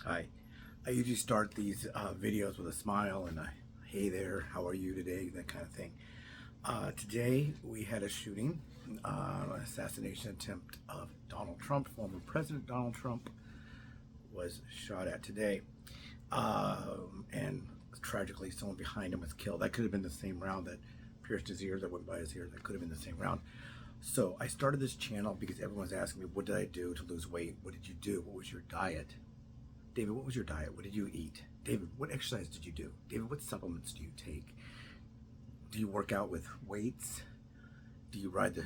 Hi. I usually start these videos with a smile and a hey there, how are you today, that kind of thing. Today we had a shooting, an assassination attempt of Donald Trump. Former President Donald Trump was shot at today, and tragically someone behind him was killed. That could have been the same round that pierced his ears, that went by his ears. That could have been the same round. So I started this channel because everyone's asking me, what did I do to lose weight? What did you do? What was your diet? David, what was your diet? What did you eat? David, what exercise did you do? David, what supplements do you take? Do you work out with weights? Do you run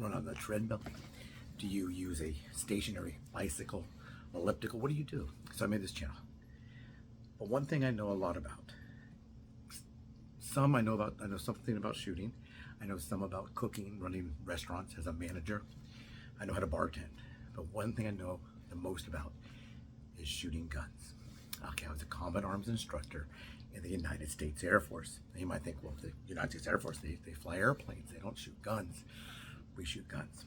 on the treadmill? Do you use a stationary bicycle, elliptical? What do you do? So I made this channel. But one thing I know a lot about. I know something about shooting. I know some about cooking, running restaurants as a manager. I know how to bartend. But one thing I know the most about is shooting guns. Okay, I was a combat arms instructor in the United States Air Force. And you might think, well, the United States Air Force, they fly airplanes, they don't shoot guns. We shoot guns.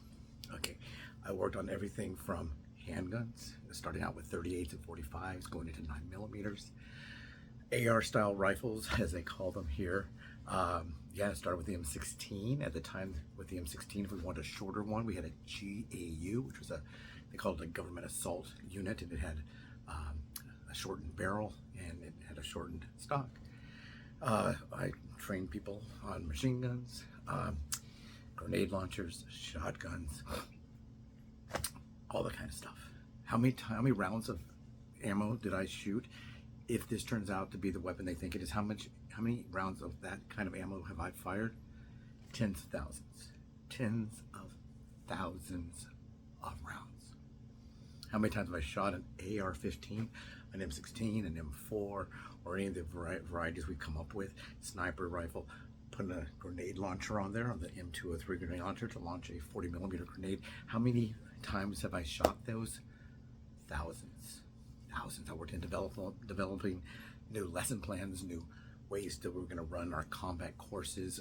Okay, I worked on everything from handguns, starting out with 38s and 45s, going into 9mm, AR style rifles, as they call them here. Yeah, I started with the M16. At the time, with the M16, if we wanted a shorter one, we had a GAU, which was they called it a government assault unit, and it had a shortened barrel and it had a shortened stock. I trained people on machine guns, grenade launchers, shotguns, all that kind of stuff. How many rounds of ammo did I shoot? If this turns out to be the weapon they think it is, how many rounds of that kind of ammo have I fired? Tens of thousands. Tens of thousands of rounds. How many times have I shot an AR-15, an M16, an M4, or any of the varieties we've come up with? Sniper rifle, putting a grenade launcher on there, on the M203 grenade launcher to launch a 40mm grenade. How many times have I shot those? Thousands. Thousands. I worked in developing new lesson plans, new ways that we're going to run our combat courses.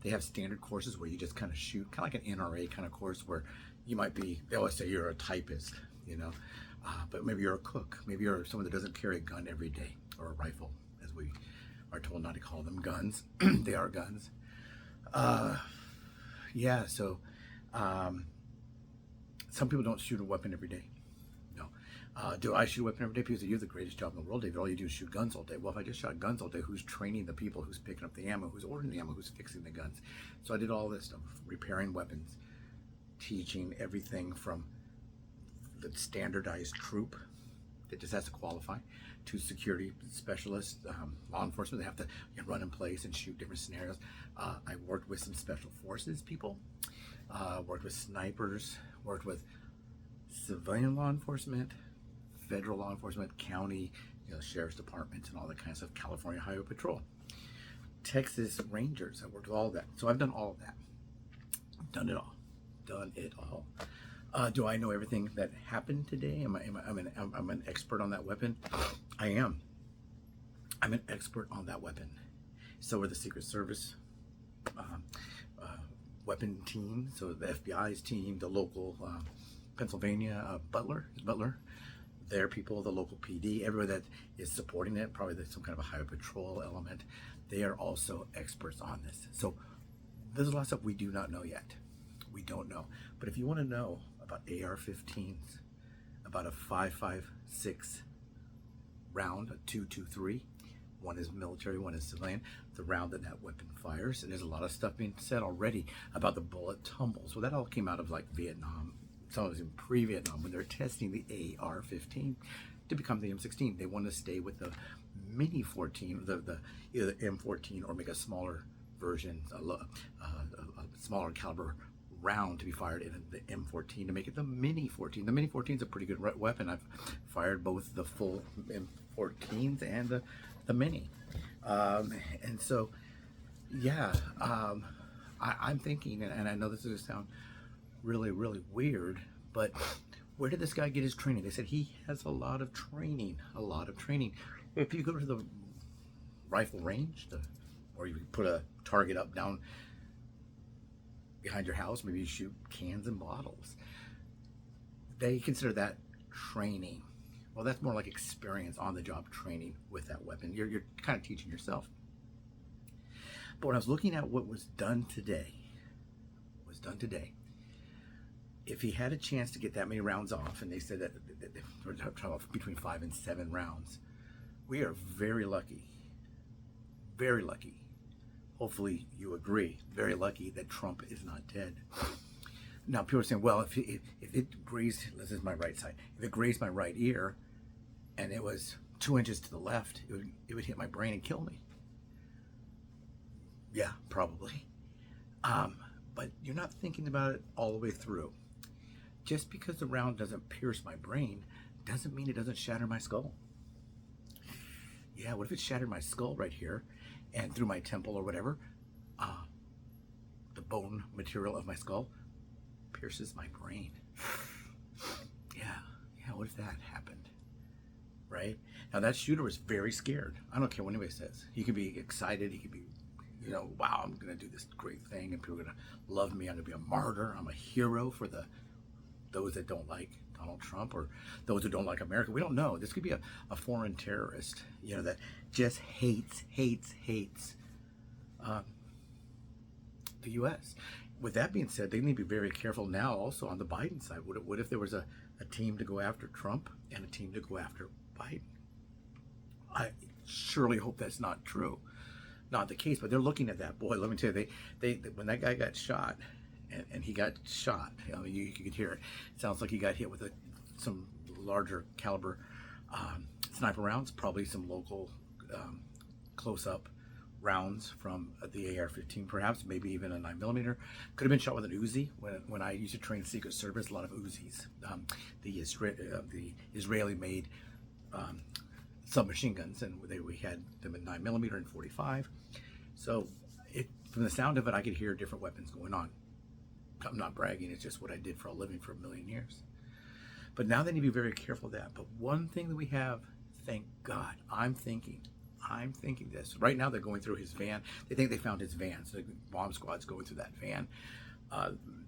They have standard courses where you just kind of shoot, kind of like an NRA kind of course, where you might be, they always say you're a typist, you know, but maybe you're a cook, maybe you're someone that doesn't carry a gun every day, or a rifle, as we are told not to call them guns. They are guns. Yeah, so some people don't shoot a weapon every day. Do I shoot a weapon every day? People say, you have the greatest job in the world, David. All you do is shoot guns all day. Well, if I just shot guns all day, who's training the people? Who's picking up the ammo? Who's ordering the ammo? Who's fixing the guns? So I did all this stuff, repairing weapons, teaching everything from the standardized troop that just has to qualify, to security specialists, law enforcement. They have to run in place and shoot different scenarios. I worked with some special forces people, worked with snipers, worked with civilian law enforcement, federal law enforcement, county, sheriff's departments, and all that kind of stuff. California Highway Patrol, Texas Rangers. I worked with all of that. So I've done all of that. Done it all. Done it all. Do I know everything that happened today? I'm an expert on that weapon. I am. I'm an expert on that weapon. So are the Secret Service weapon team. So the FBI's team, the local Pennsylvania Butler, their people, the local PD, everyone that is supporting it, probably there's some kind of a highway patrol element. They are also experts on this. So there's a lot of stuff we do not know yet. We don't know. But if you want to know about AR-15s, about a 5.56 round, a 2.23, one is military, one is civilian, the round that weapon fires, and there's a lot of stuff being said already about the bullet tumbles. Well, that all came out of like Vietnam. Some of it was in pre-Vietnam when they're testing the AR-15 to become the M16. They want to stay with the Mini 14, either the M14, or make a smaller version, a smaller caliber round to be fired in the M14 to make it the Mini 14. The Mini 14 is a pretty good weapon. I've fired both the full M14s and the Mini, and so yeah, I'm thinking, and I know this is going to sound really, really weird, but where did this guy get his training? They said he has a lot of training, If you go to the rifle range, or you put a target up down behind your house, maybe you shoot cans and bottles. They consider that training. Well, that's more like experience on the job training with that weapon. You're kind of teaching yourself. But when I was looking at what was done today, if he had a chance to get that many rounds off, and they said that we're talking about between 5 and 7 rounds, we are very lucky, very lucky. Hopefully you agree, very lucky that Trump is not dead. Now people are saying, well, if it grazed, this is my right side, if it grazed my right ear and it was 2 inches to the left, it would hit my brain and kill me. Yeah, probably. But you're not thinking about it all the way through. Just because the round doesn't pierce my brain doesn't mean it doesn't shatter my skull. Yeah, what if it shattered my skull right here and through my temple or whatever? The bone material of my skull pierces my brain. Yeah, what if that happened? Right? Now that shooter was very scared. I don't care what anybody says. He could be excited, he could be, you know, wow, I'm gonna do this great thing and people are gonna love me, I'm gonna be a martyr, I'm a hero for those that don't like Donald Trump or those who don't like America. We don't know. This could be a foreign terrorist, you know, that just hates the U.S. With that being said, they need to be very careful now also on the Biden side. What if there was a team to go after Trump and a team to go after Biden? I surely hope that's not true. Not the case, but they're looking at that. Boy, let me tell you, they when that guy got shot, and he got shot, you know, you could hear it. It sounds like he got hit with some larger caliber sniper rounds, probably some local close-up rounds from the AR-15, perhaps, maybe even a 9mm. Could have been shot with an Uzi. When I used to train Secret Service, a lot of Uzis. The Israeli-made submachine guns, and we had them in 9mm and 45. So from the sound of it, I could hear different weapons going on. I'm not bragging, it's just what I did for a living for a million years. But now they need to be very careful of that. But one thing that we have, thank God, I'm thinking this. Right now they're going through his van. They think they found his van. So the bomb squad's going through that van.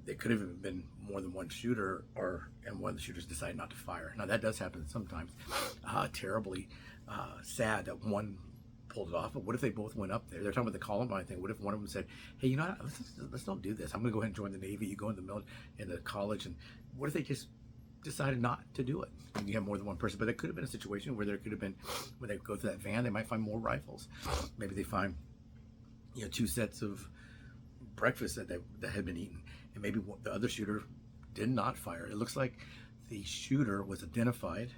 It could have been more than one shooter, and one of the shooters decided not to fire. Now that does happen sometimes. Terribly sad that one pulled it off. But what if they both went up there? They're talking about the Columbine thing. What if one of them said, hey, you know what, let's don't do this. I'm gonna go ahead and join the Navy. You go in the military, in the college, and what if they just decided not to do it? And you have more than one person. But it could have been a situation where there could have been, when they go through that van, they might find more rifles. Maybe they find, you know, 2 sets of breakfast that had been eaten, and maybe the other shooter did not fire. It looks like the shooter was identified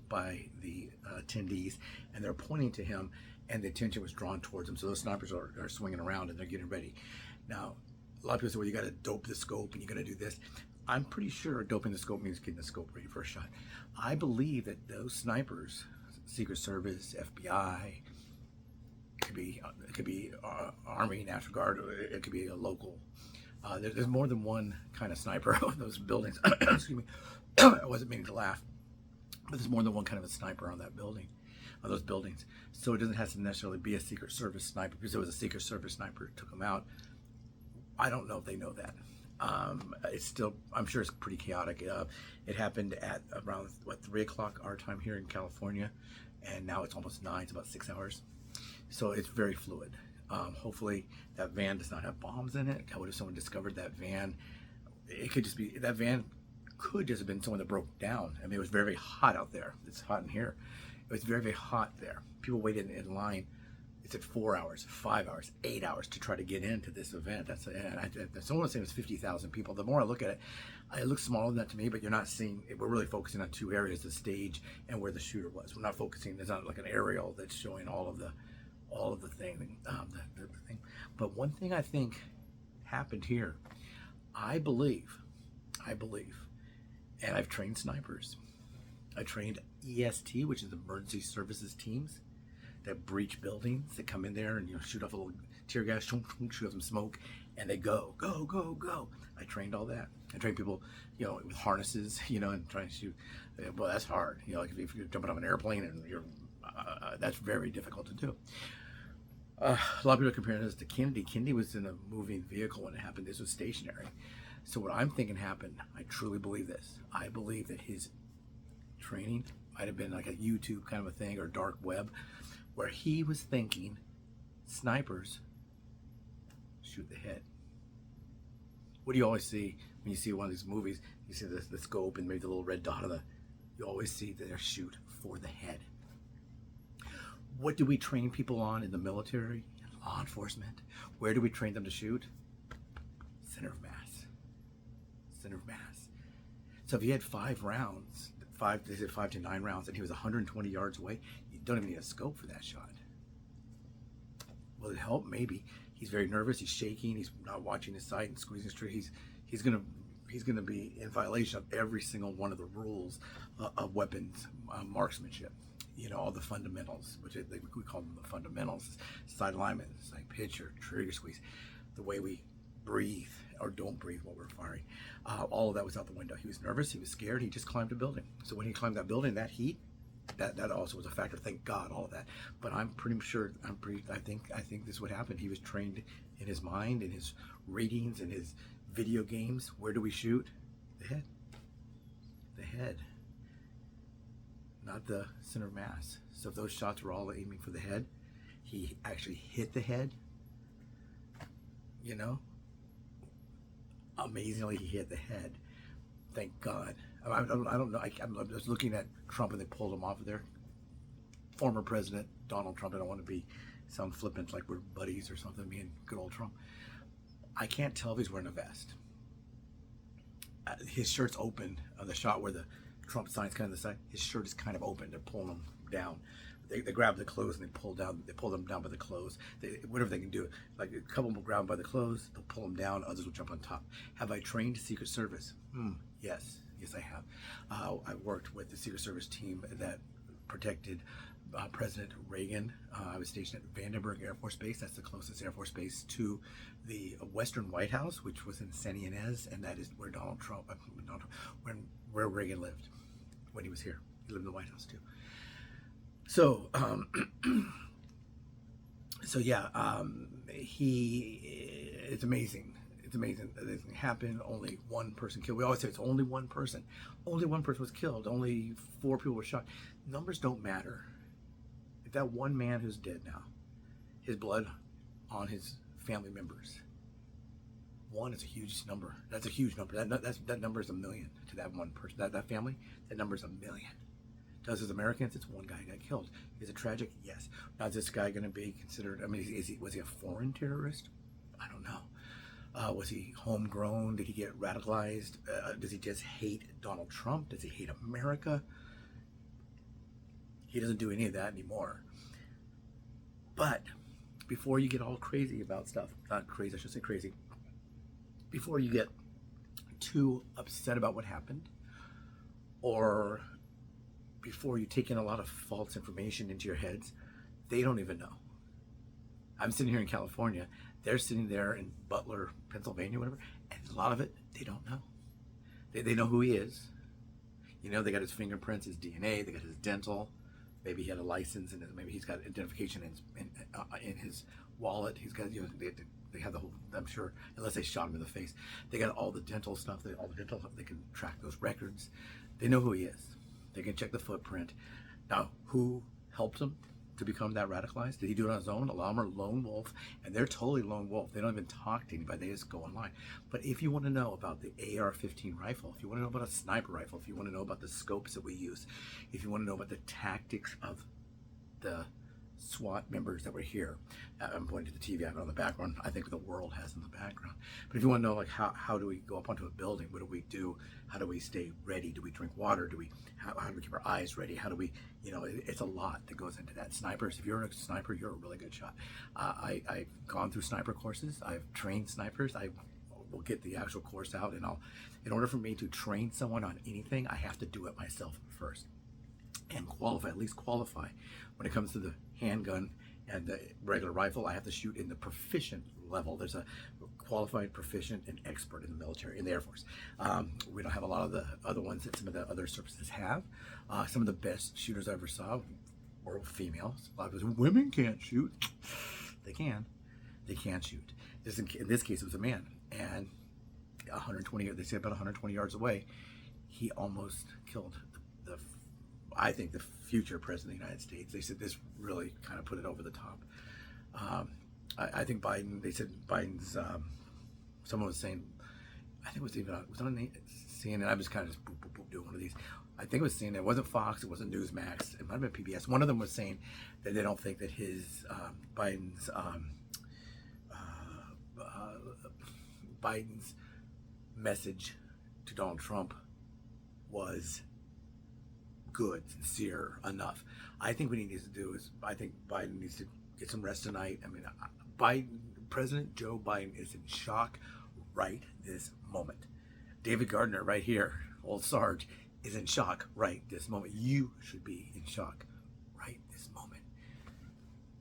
by the attendees, and they're pointing to him, and the attention was drawn towards him. So those snipers are swinging around and they're getting ready. Now, a lot of people say, well, you got to dope the scope and you got to do this. I'm pretty sure doping the scope means getting the scope ready for a shot. I believe that those snipers, Secret Service, FBI, it could be Army, National Guard, it could be a local. There's more than one kind of sniper on those buildings. Excuse me. I wasn't meaning to laugh. But there's more than one kind of a sniper on that building, on those buildings. So it doesn't have to necessarily be a Secret Service sniper, because it was a Secret Service sniper who took them out. I don't know if they know that. It's still, I'm sure it's pretty chaotic. It happened at around, 3 o'clock our time here in California, and now it's almost 9, it's about 6 hours. So it's very fluid. Hopefully that van does not have bombs in it. What if someone discovered that van? It could just be, that van could just have been someone that broke down. I mean, it was very hot out there. It's hot in here. It was very, very hot there. People waited in line. It took 4 hours, 5 hours, 8 hours to try to get into this event. Someone was saying it was 50,000 people. The more I look at it, it looks smaller than that to me, but you're not seeing, we're really focusing on 2 areas, the stage and where the shooter was. We're not focusing, there's not like an aerial that's showing all of the thing, the thing. But one thing I think happened here, I believe, and I've trained snipers. I trained EST, which is emergency services teams that breach buildings, that come in there and, you know, shoot off a little tear gas, shoot off some smoke, and they go. I trained all that. I trained people, you know, with harnesses, you know, and trying to shoot. Well, that's hard. You know, like if you're jumping off an airplane and you're, that's very difficult to do. A lot of people are comparing this to Kennedy. Kennedy was in a moving vehicle when it happened. This was stationary. So what I'm thinking happened, I truly believe this. I believe that his training might have been like a YouTube kind of a thing or dark web, where he was thinking snipers shoot the head. What do you always see when you see one of these movies? You see the scope and maybe the little red dot of you always see that they're shoot for the head. What do we train people on in the military and law enforcement? Where do we train them to shoot? Center of mass. Center of mass. So if you had 5 rounds, they said 5 to 9 rounds, and he was 120 yards away, you don't even need a scope for that shot. Will it help? Maybe. He's very nervous. He's shaking. He's not watching his sight and squeezing his trigger. He's gonna be in violation of every single one of the rules of weapons marksmanship. You know, all the fundamentals, which we call them the fundamentals: sight alignment, sight picture, trigger squeeze, the way we breathe or don't breathe while we're firing. All of that was out the window. He was nervous. He was scared. He just climbed a building. So when he climbed that building, that heat, that also was a factor. Thank God, all of that. But I'm pretty sure. I think this would happen. He was trained in his mind, in his readings, in his video games. Where do we shoot? The head. The head. Not the center of mass. So if those shots were all aiming for the head, he actually hit the head. You know, amazingly, he hit the head. Thank God. I don't know. I was looking at Trump and they pulled him off of there. Former President Donald Trump. I don't want to sound flippant like we're buddies or something. Me and good old Trump. I can't tell if he's wearing a vest. His shirt's open on the shot where the Trump sign's kind of the side. His shirt is kind of open. They're pulling him down. They grab the clothes and they pull them down by the clothes. Whatever they can do. Like a couple will grab them by the clothes, they'll pull them down, others will jump on top. Have I trained Secret Service? Yes, I have. I worked with the Secret Service team that protected President Reagan. I was stationed at Vandenberg Air Force Base. That's the closest Air Force Base to the Western White House, which was in Santa Ynez, and that is where where Reagan lived when he was here. He lived in the White House too. So, it's amazing. It's amazing that this can happen. Only one person killed. We always say it's only one person. Only one person was killed. Only 4 people were shot. Numbers don't matter. If that one man who's dead now, his blood on his family members, 1 is a huge number. That's a huge number. That number is 1 million to that one person. That family, that number is 1 million. To us as Americans, it's one guy got killed. Is it tragic? Yes. Now, is this guy going to be considered? I mean, was he a foreign terrorist? I don't know. Was he homegrown? Did he get radicalized? Does he just hate Donald Trump? Does he hate America? He doesn't do any of that anymore. But before you get all crazy about stuff, not crazy, I should say crazy, before you get too upset about what happened, or before you take in a lot of false information into your heads, they don't even know. I'm sitting here in California. They're sitting there in Butler, Pennsylvania, whatever, and a lot of it, they don't know. They know who he is. You know, they got his fingerprints, his DNA, they got his dental. Maybe he had a license, and maybe he's got identification in his wallet. He's got, you know, they have the whole, I'm sure, unless they shot him in the face, they got all the dental stuff, they can track those records. They know who he is. They can check the footprint. Now, who helped him to become that radicalized? Did he do it on his own? A lot of them are lone wolf, and they're totally lone wolf. They don't even talk to anybody. They just go online. But if you want to know about the AR-15 rifle, if you want to know about a sniper rifle, if you want to know about the scopes that we use, if you want to know about the tactics of the SWAT members that were here, I'm pointing to the TV I have it on the background. I think the world has in the background. But if you want to know, like, how do we go up onto a building? What do we do? How do we stay ready? Do we drink water? How do we keep our eyes ready? How do we, you know, it's a lot that goes into that. Snipers, if you're a sniper, you're a really good shot. I've gone through sniper courses. I've trained snipers. I will get the actual course out, and in order for me to train someone on anything, I have to do it myself first. And qualify, at least qualify. When it comes to the handgun and the regular rifle, I have to shoot in the proficient level. There's a qualified, proficient, and expert in the military, in the Air Force. We don't have a lot of the other ones that some of the other services have. Some of the best shooters I ever saw were females. A lot of those women can't shoot. They can. They can shoot. In this case, it was a man, and 120. They say about 120 yards away, he almost killed I think, the future president of the United States. They said this really kind of put it over the top. I think Biden, they said Biden's, someone was saying, I think it was even was on CNN. I was kind of just boop, boop, boop, doing one of these. I think it was CNN. It wasn't Fox. It wasn't Newsmax. It might have been PBS. One of them was saying that they don't think that Biden's Biden's message to Donald Trump was good, sincere enough. I think what he needs to do is, I think Biden needs to get some rest tonight. I mean, President Joe Biden is in shock right this moment. David Gardner right here, old Sarge, is in shock right this moment. You should be in shock right this moment.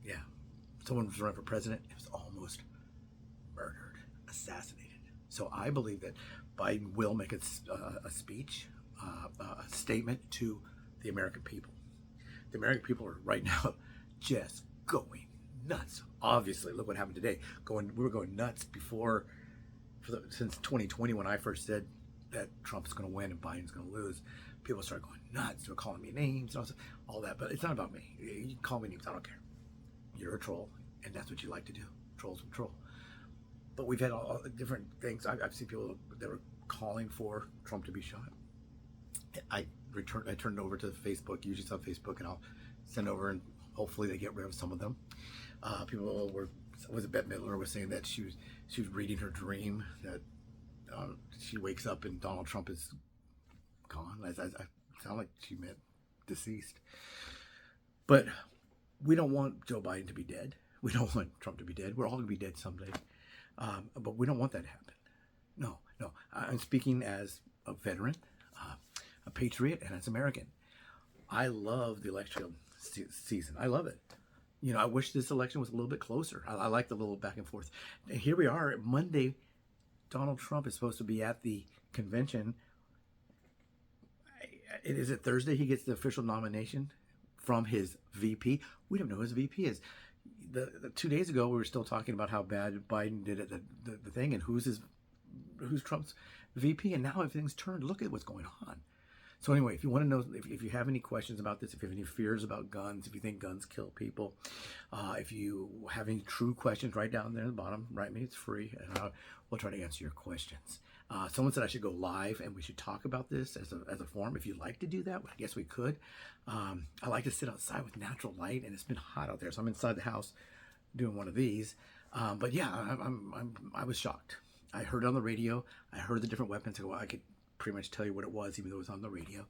Yeah, someone was running for president. It was almost murdered, assassinated. So I believe that Biden will make a speech, a statement to the American people. The American people are right now just going nuts. Obviously, look what happened today. We were going nuts since 2020, when I first said that Trump's going to win and Biden's going to lose. People started going nuts. They were calling me names, all that. But it's not about me. You can call me names. I don't care. You're a troll, and that's what you like to do. Trolls will troll. But we've had all different things. I've seen people that were calling for Trump to be shot. I turned it over to Facebook. Usually it's on Facebook, and I'll send over, and hopefully they get rid of some of them. People was it Bette Midler was saying that she was reading her dream that she wakes up and Donald Trump is gone. I sound like she meant deceased. But we don't want Joe Biden to be dead. We don't want Trump to be dead. We're all going to be dead someday. But we don't want that to happen. No. I'm speaking as a veteran, a patriot, and as an American. I love the election season. I love it. You know, I wish this election was a little bit closer. I like the little back and forth. And here we are. Monday, Donald Trump is supposed to be at the convention. Is it Thursday he gets the official nomination from his VP? We don't know who his VP is. The 2 days ago, we were still talking about how bad Biden did at the thing, and who's Trump's VP, and now everything's turned. Look at what's going on. So anyway, if you want to know, if you have any questions about this, if you have any fears about guns, if you think guns kill people, if you have any true questions, write down there at the bottom. Write me, it's free, and we'll try to answer your questions. Someone said I should go live and we should talk about this as a forum. If you'd like to do that, I guess we could. I like to sit outside with natural light, and it's been hot out there, so I'm inside the house doing one of these. But yeah, I was shocked. I heard it on the radio. I heard the different weapons. I could pretty much tell you what it was, even though it was on the radio.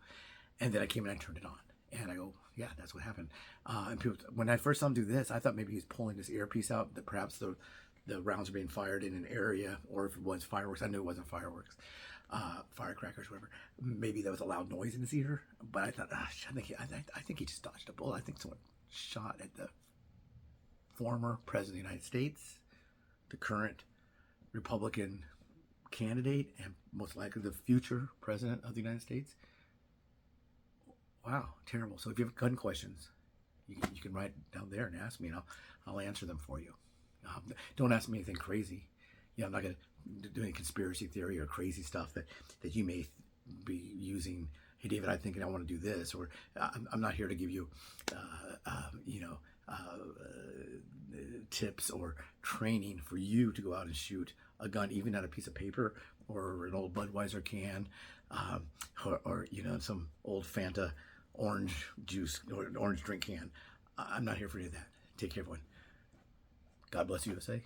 And then I came in and I turned it on. And I go, yeah, that's what happened. And people, when I first saw him do this, I thought maybe he was pulling this earpiece out, that perhaps the rounds are being fired in an area, or if it was fireworks. I knew it wasn't fireworks, firecrackers, whatever. Maybe that was a loud noise in his ear. But I thought, I think he just dodged a bullet. I think someone shot at the former president of the United States, the current Republican candidate, and most likely the future president of the United States. Wow, terrible. So if you have gun questions, you can write down there and ask me, and I'll answer them for you. Don't ask me anything crazy. I'm not going to do any conspiracy theory or crazy stuff that you may be using. Hey, David, I think I want to do this, or I'm not here to give you, tips or training for you to go out and shoot a gun, even at a piece of paper or an old Budweiser can, or some old Fanta orange juice or an orange drink can. I'm not here for any of that. Take care, everyone. God bless USA.